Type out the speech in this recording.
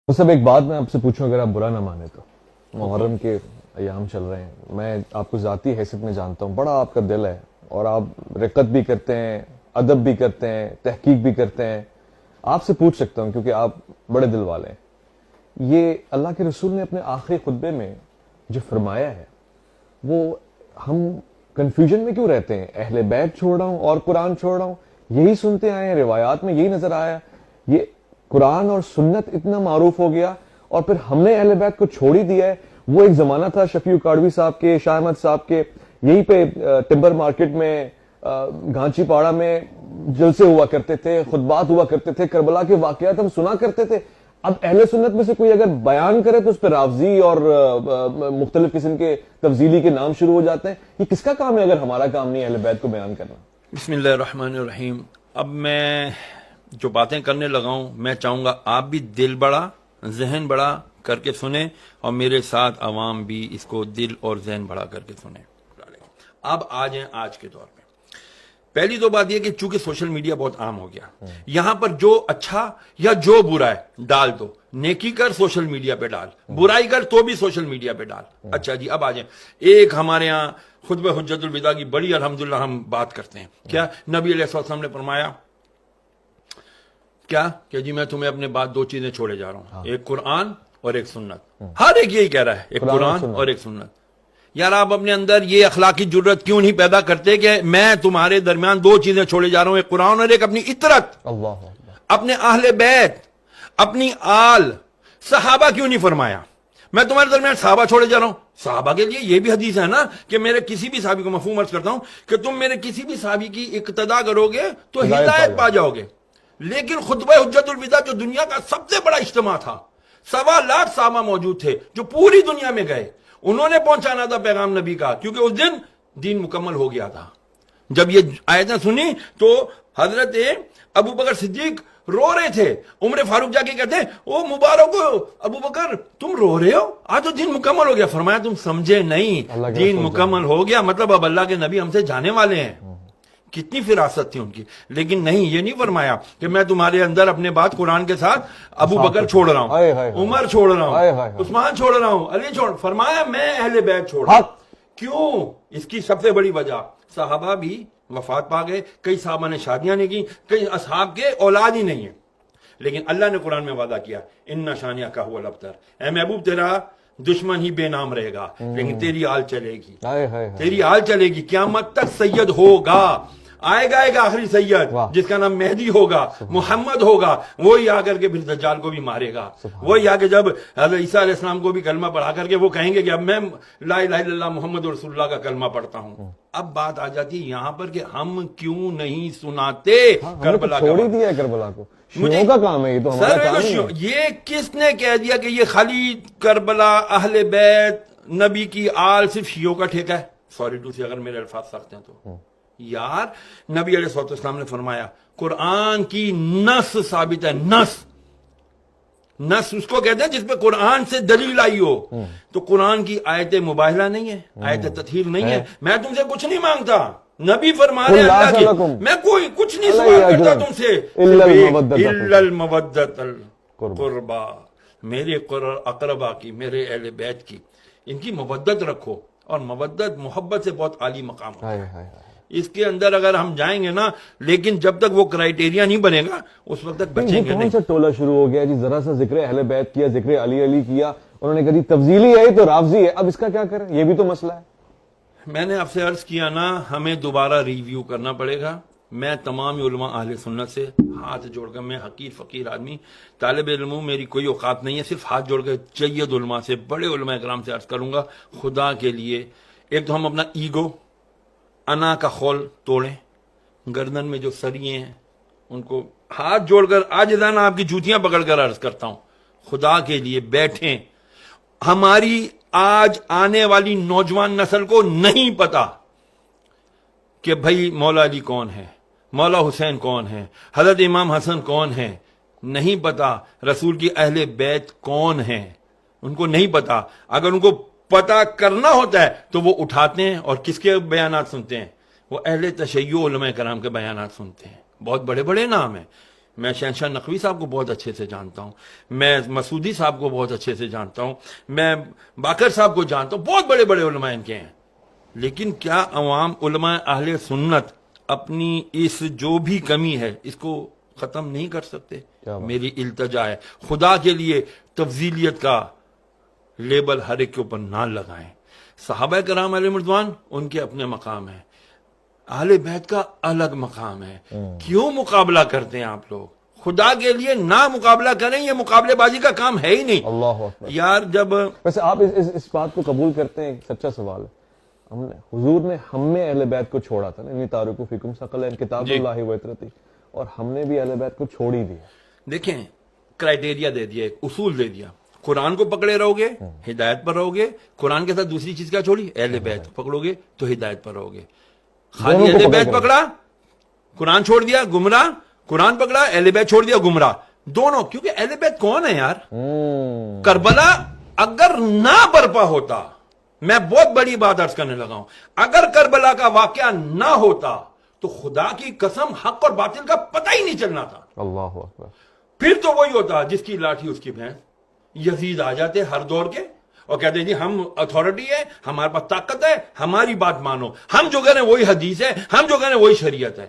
تو سب ایک بات میں آپ سے پوچھوں، اگر آپ برا نہ مانے تو، محرم کے ایام چل رہے ہیں، میں آپ کو ذاتی حیثیت میں جانتا ہوں، بڑا آپ کا دل ہے اور آپ رقت بھی کرتے ہیں، ادب بھی کرتے ہیں، تحقیق بھی کرتے ہیں. آپ سے پوچھ سکتا ہوں کیونکہ آپ بڑے دل والے ہیں، یہ اللہ کے رسول نے اپنے آخری خطبے میں جو فرمایا ہے وہ ہم کنفیوژن میں کیوں رہتے ہیں؟ اہل بیت چھوڑ رہا ہوں اور قرآن چھوڑ رہا ہوں، یہی سنتے آئے ہیں، روایات میں یہی نظر آیا. یہ قرآن اور سنت اتنا معروف ہو گیا اور پھر ہم نے اہل بیت کو چھوڑ ہی دیا ہے. وہ ایک زمانہ تھا شفیع کاڑوی صاحب کے، شاہ احمد صاحب کے، یہیں پہ ٹمبر مارکیٹ میں، گھانچی پاڑا میں جلسے ہوا کرتے تھے، خطبات ہوا کرتے تھے، کربلا کے واقعات ہم سنا کرتے تھے. اب اہل سنت میں سے کوئی اگر بیان کرے تو اس پہ رافضی اور مختلف قسم کے تفضیلی کے نام شروع ہو جاتے ہیں. یہ کس کا کام ہے اگر ہمارا کام نہیں اہل بیت کو بیان کرنا؟ بسم اللہ الرحمن الرحیم. اب میں جو باتیں کرنے لگا ہوں، میں چاہوں گا آپ بھی دل بڑا ذہن بڑا کر کے سنیں اور میرے ساتھ عوام بھی اس کو دل اور ذہن بڑا کر کے سنیں. اب آ جائیں آج کے دور میں. پہلی تو بات یہ کہ چونکہ سوشل میڈیا بہت عام ہو گیا، یہاں پر جو اچھا یا جو برا ہے ڈال دو. نیکی کر سوشل میڈیا پہ ڈال، برائی کر تو بھی سوشل میڈیا پہ ڈال. اچھا جی، اب آ جائیں. ایک ہمارے ہاں خطبہ حجت الوداع کی بڑی الحمدللہ ہم بات کرتے ہیں. کیا نبی علیہ السلام نے فرمایا کیا کہ جی میں تمہیں اپنے بعد دو چیزیں چھوڑے جا رہا ہوں، ایک قرآن اور ایک سنت. ہر ایک یہی کہہ رہا ہے، ایک قرآن اور ایک سنت. یار آپ اپنے اندر یہ اخلاقی جرت کیوں نہیں پیدا کرتے کہ میں تمہارے درمیان دو چیزیں چھوڑے جا رہا ہوں، ایک قرآن اور ایک اپنی اطرت، اپنے اہل بیت، اپنی آل. صحابہ کیوں نہیں فرمایا میں تمہارے درمیان صحابہ چھوڑے جا رہا ہوں؟ صحابہ کے لیے یہ بھی حدیث ہے نا کہ میرے کسی بھی صحابی کو، مفہوم عرض کرتا ہوں کہ تم میرے کسی بھی صحابی کی اقتدا کرو گے تو ہدایت پا جاؤ گے. لیکن خطبہ حجت الوداع جو دنیا کا سب سے بڑا اجتماع تھا، 1.25 صحابہ موجود تھے جو پوری دنیا میں گئے، انہوں نے پہنچانا تھا پیغام نبی کا، کیونکہ اس دن دین مکمل ہو گیا تھا. جب یہ آیتیں سنی تو حضرت ابو بکر صدیق رو رہے تھے. عمر فاروق جا کے کہتے ہیں او مبارک ابو بکر تم رو رہے ہو، آج تو دین مکمل ہو گیا. فرمایا تم سمجھے نہیں، دین مکمل ہو گیا مطلب اب اللہ کے نبی ہم سے جانے والے ہیں. کتنی فراست تھی ان کی. لیکن نہیں، یہ نہیں فرمایا کہ میں تمہارے اندر اپنے بات قرآن کے ساتھ ابو بکر چھوڑ رہا ہوں، عمر چھوڑ رہا ہوں، عثمان چھوڑ رہا ہوں، علی چھوڑ. فرمایا میں اہل بیت چھوڑ رہا ہوں. کیوں؟ اس کی سب سے بڑی وجہ، صحابہ بھی وفات پا گئے، کئی صحابہ نے شادیاں نہیں کی، کئی اصحاب کے اولاد ہی نہیں ہیں. لیکن اللہ نے قرآن میں وعدہ کیا ان شانیہ کا ہوا الابتر، اے محبوب تیرا دشمن ہی بے نام رہے گا لیکن تیری آل چلے گی، تیری آل چلے گی. قیامت تک سید ہوگا، آئے گا ایک آخری سید جس کا نام مہدی ہوگا، محمد ہوگا. وہی آ کر کے پھر دجال کو بھی مارے گا. وہی آ کے جب حضرت عیسیٰ علیہ السلام کو بھی کلمہ پڑھا کر کے وہ کہیں گے کہ اب میں لا الہ الا اللہ محمد رسول اللہ کا کلمہ پڑھتا ہوں. اب بات آ جاتی ہے یہاں پر کہ ہم کیوں نہیں سناتے کربلا کا. چھوڑ دیا کربلا کو، شیعوں کا کام ہے یہ تو ہمارا کام نہیں ہے. یہ کس نے کہہ دیا کہ یہ خالی کربلا، اہل بیت، نبی کی آل صرف شیعوں کا ٹھیکہ ہے؟ سوری ٹو سے اگر میرے الفاظ سخت ہیں تو یار نبی علیہ السلام نے فرمایا قرآن کی نص ثابت ہے. نص اس کو کہتے ہیں جس پہ قرآن سے دلیل آئی ہو. تو قرآن کی آیت مباہلہ نہیں ہے، آیت تطہیر نہیں ہے. میں تم سے کچھ نہیں مانگتا، نبی فرما رہے اللہ کی، میں کوئی کچھ نہیں سوال کرتا تم سے، الا المودۃ القربا، میرے اقربا کی، میرے اہل بیت کی، ان کی مودت رکھو. اور مودت محبت سے بہت عالی مقام ہے. اس کے اندر اگر ہم جائیں گے نا، لیکن جب تک وہ کرائیٹیریا نہیں بنے گا اس وقت تک بچیں گے نہیں. کون سا ٹولہ شروع ہو گیا جی؟ ذرا سا ذکر اہل بیت کیا، ذکر علی کیا، انہوں نے کہا تفضیلی ہے تو رافضی ہے. اب اس کا کیا کریں؟ یہ بھی تو مسئلہ ہے. میں نے آپ سے عرض کیا نا، ہمیں دوبارہ ریویو کرنا پڑے گا. میں تمام علماء اہل سنت سے ہاتھ جوڑ کر، میں حقیر فقیر آدمی طالب علم ہوں، میری کوئی اوقات نہیں ہے، صرف ہاتھ جوڑ کر جید علماء سے، بڑے علماء کرام سے عرض کروں گا خدا کے لیے، ایک تو ہم اپنا ایگو، انا کا خول توڑیں. گردن میں جو سریے ہیں ان کو ہاتھ جوڑ کر عاجزانہ آپ کی جوتیاں پکڑ کر عرض کرتا ہوں، خدا کے لیے بیٹھیں. ہماری آج آنے والی نوجوان نسل کو نہیں پتا کہ بھائی مولا علی کون ہے، مولا حسین کون ہے، حضرت امام حسن کون ہے، نہیں پتا. رسول کی اہل بیت کون ہیں ان کو نہیں پتا. اگر ان کو پتا کرنا ہوتا ہے تو وہ اٹھاتے ہیں اور کس کے بیانات سنتے ہیں؟ وہ اہل تشیع علماء کرام کے بیانات سنتے ہیں. بہت بڑے بڑے نام ہیں، میں شہنشاہ نقوی صاحب کو بہت اچھے سے جانتا ہوں, میں مسعودی صاحب کو بہت اچھے سے جانتا ہوں, میں باقر صاحب کو جانتا ہوں, بہت بڑے بڑے علماء ان کے ہیں. لیکن کیا عوام علماء اہل سنت اپنی اس جو بھی کمی ہے اس کو ختم نہیں کر سکتے؟ میری التجا ہے, خدا کے لیے تفضیلیت کا لیبل ہر ایک کے اوپر نہ لگائیں. صحابہ کرام علیہ رضوان ان کے اپنے مقام ہیں, اہل بیت کا الگ مقام ہے. کیوں مقابلہ کرتے ہیں آپ لوگ؟ خدا کے لیے نہ مقابلہ کریں, یہ مقابلے بازی کا کام ہے ہی نہیں. اللہ اکبر. یار جب ویسے آپ اس بات کو قبول کرتے ہیں؟ سچا سوال ہے. حضور نے ہم میں اہل بیت کو چھوڑا تھا نا, انی تارکو فیکم ثقلین کتاب اللہ و اطرتی, اور ہم نے بھی اہل بیت کو چھوڑ ہی دیا. دیکھیں کرائٹیریا دے دیا, ایک اصول دے دیا, قرآن کو پکڑے رہو گے ہدایت پر رہو گے, قرآن کے ساتھ دوسری چیز کیا چھوڑی؟ اہل بیت پکڑو گے تو ہدایت پر رہو گے. خالی اہل بیت پکڑا, قرآن چھوڑ دیا گمراہ, قرآن پکڑا اہل بیت چھوڑ دیا گمراہ, دونوں. کیونکہ اہل بیت کون ہے یار؟ کربلا اگر نہ برپا ہوتا, میں بہت بڑی بات عرض کرنے لگا ہوں, اگر کربلا کا واقعہ نہ ہوتا تو خدا کی قسم حق اور باطل کا پتہ ہی نہیں چلنا تھا. اللہ اکبر. پھر تو وہی ہوتا جس کی لاٹھی اس کی بھینس. یزید آ جاتے ہر دور کے اور کہتے جی ہم اتھارٹی ہے, ہمارے پاس طاقت ہے, ہماری بات مانو, ہم جو کریں وہی حدیث ہے, ہم جو کریں وہی شریعت ہے.